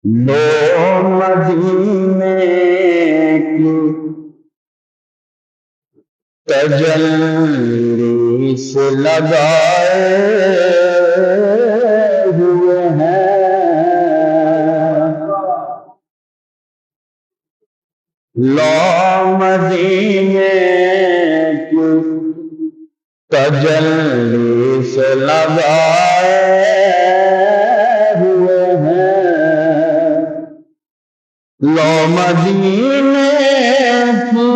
لو مدینے کی تجلی سے لگائے ہوئے ہیں، لو مدینے کی تجلی سے لگائے ہوئے ہیں، لو مدینے کی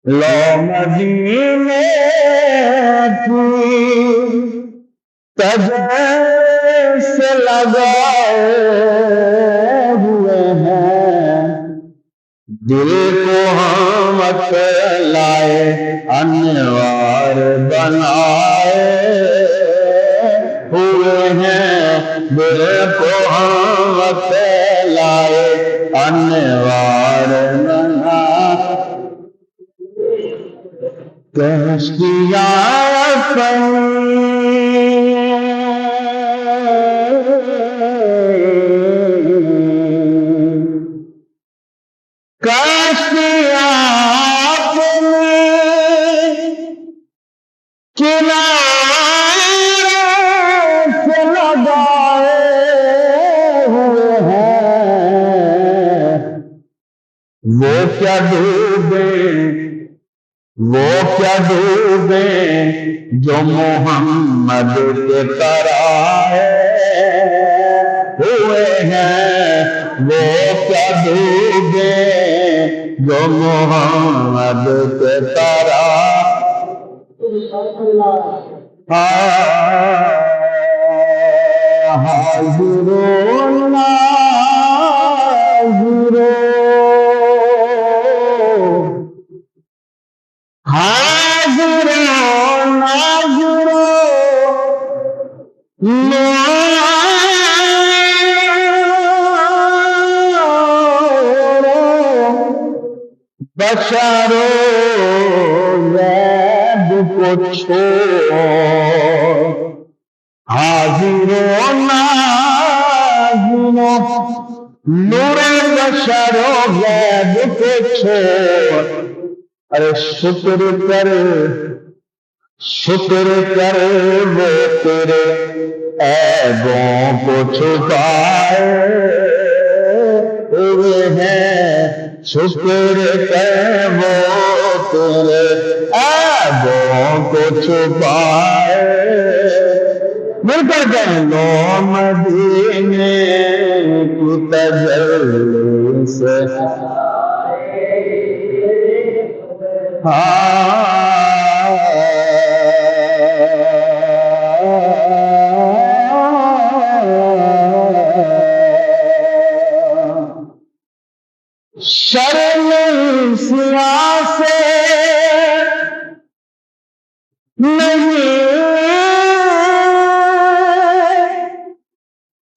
لو مدینے کی تجلی سے لگائے ہوئے ہیں، دل کو ہم لائے انوار بنائے ہوئے ہیں، دل کو ہم لائے انوار بنائے، کشتیاں وہ کیا ڈوبے جو محمد کے ترائے ہوئے ہیں، وہ کیا ڈوبے جو محمد کے ترائے، حاضرون بشرو غیب کو چھوڑ، حاضرو ناظرو نور بشرو غیب کو چھوڑ، ارے شکر کر وہ تیرے عیبوں کو چھپائے ہوئے ہیں، شکر کر وہ تیرے عیبوں کو چھپائے، مل کر کہیں لو مدینے کی تجلی سے شرم سیاہ سے نہیں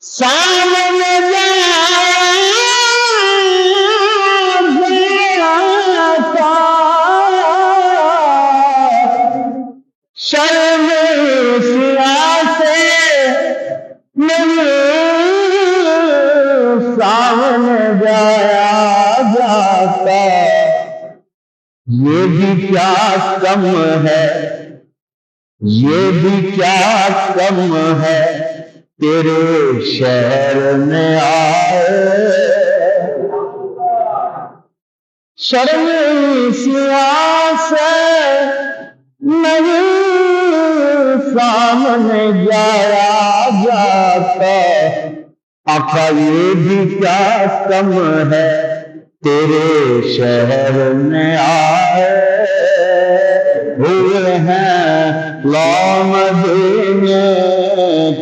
سامنے جاتا، شرم سیاہ سے نہیں سامنے جایا جاتا، یہ بھی کیا کم ہے، یہ بھی کیا کم ہے تیرے شہر میں آئے، شرم سیاہ سے نہیں سامنے جایا جاتا، آقا یہ بھی کیا کم ہے تیرے شہر میں آئے ہوئے ہیں، لو مدینے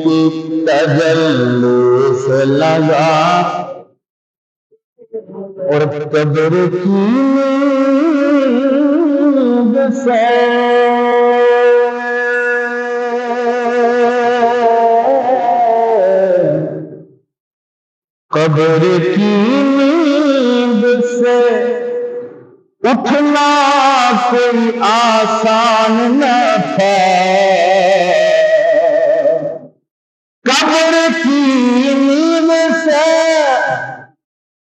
کی تجلی سے لگا، اور قبر کی نیند سے قبر کی نیند سے اٹھنا کوئی آسان نہ تھا، قبر کی نیند سے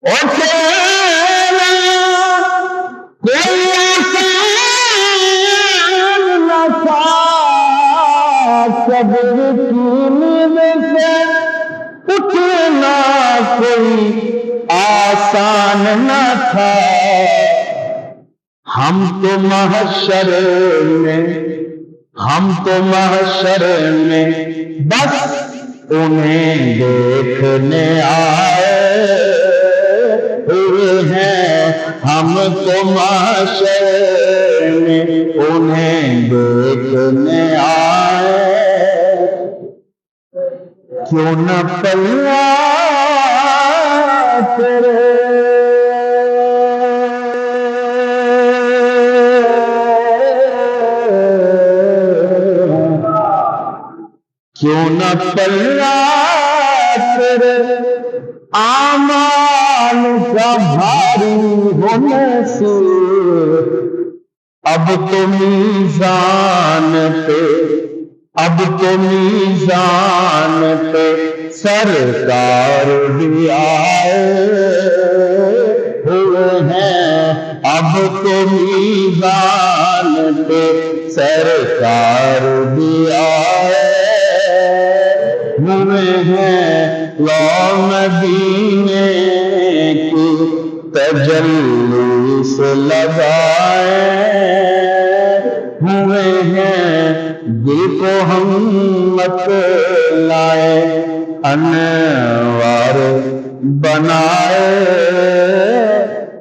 اٹھنا کوئی آسان نہ تھا، قبر کی نیند سے اٹھنا کوئی آسان نہ تھا۔ ہم تو محشر میں بس انہیں دیکھنے آئے ہوئے ہیں، ہم تو محشر میں انہیں دیکھنے آئے، کیوں نہ پلہ تیرے کیوں نہ پلہ تیرے اعمال کا بھاری ہو نصیب، اب تو میزان پہ سرکار بھی آئے ہوئے ہیں، اب تو میزان پہ سرکار بھی آئے ہوئے ہیں، لو مدینے کی تجلی سے لگائے ہوئے ہیں، دل کو ہم مت لائے انوار بنائے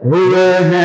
ہوئے ہیں۔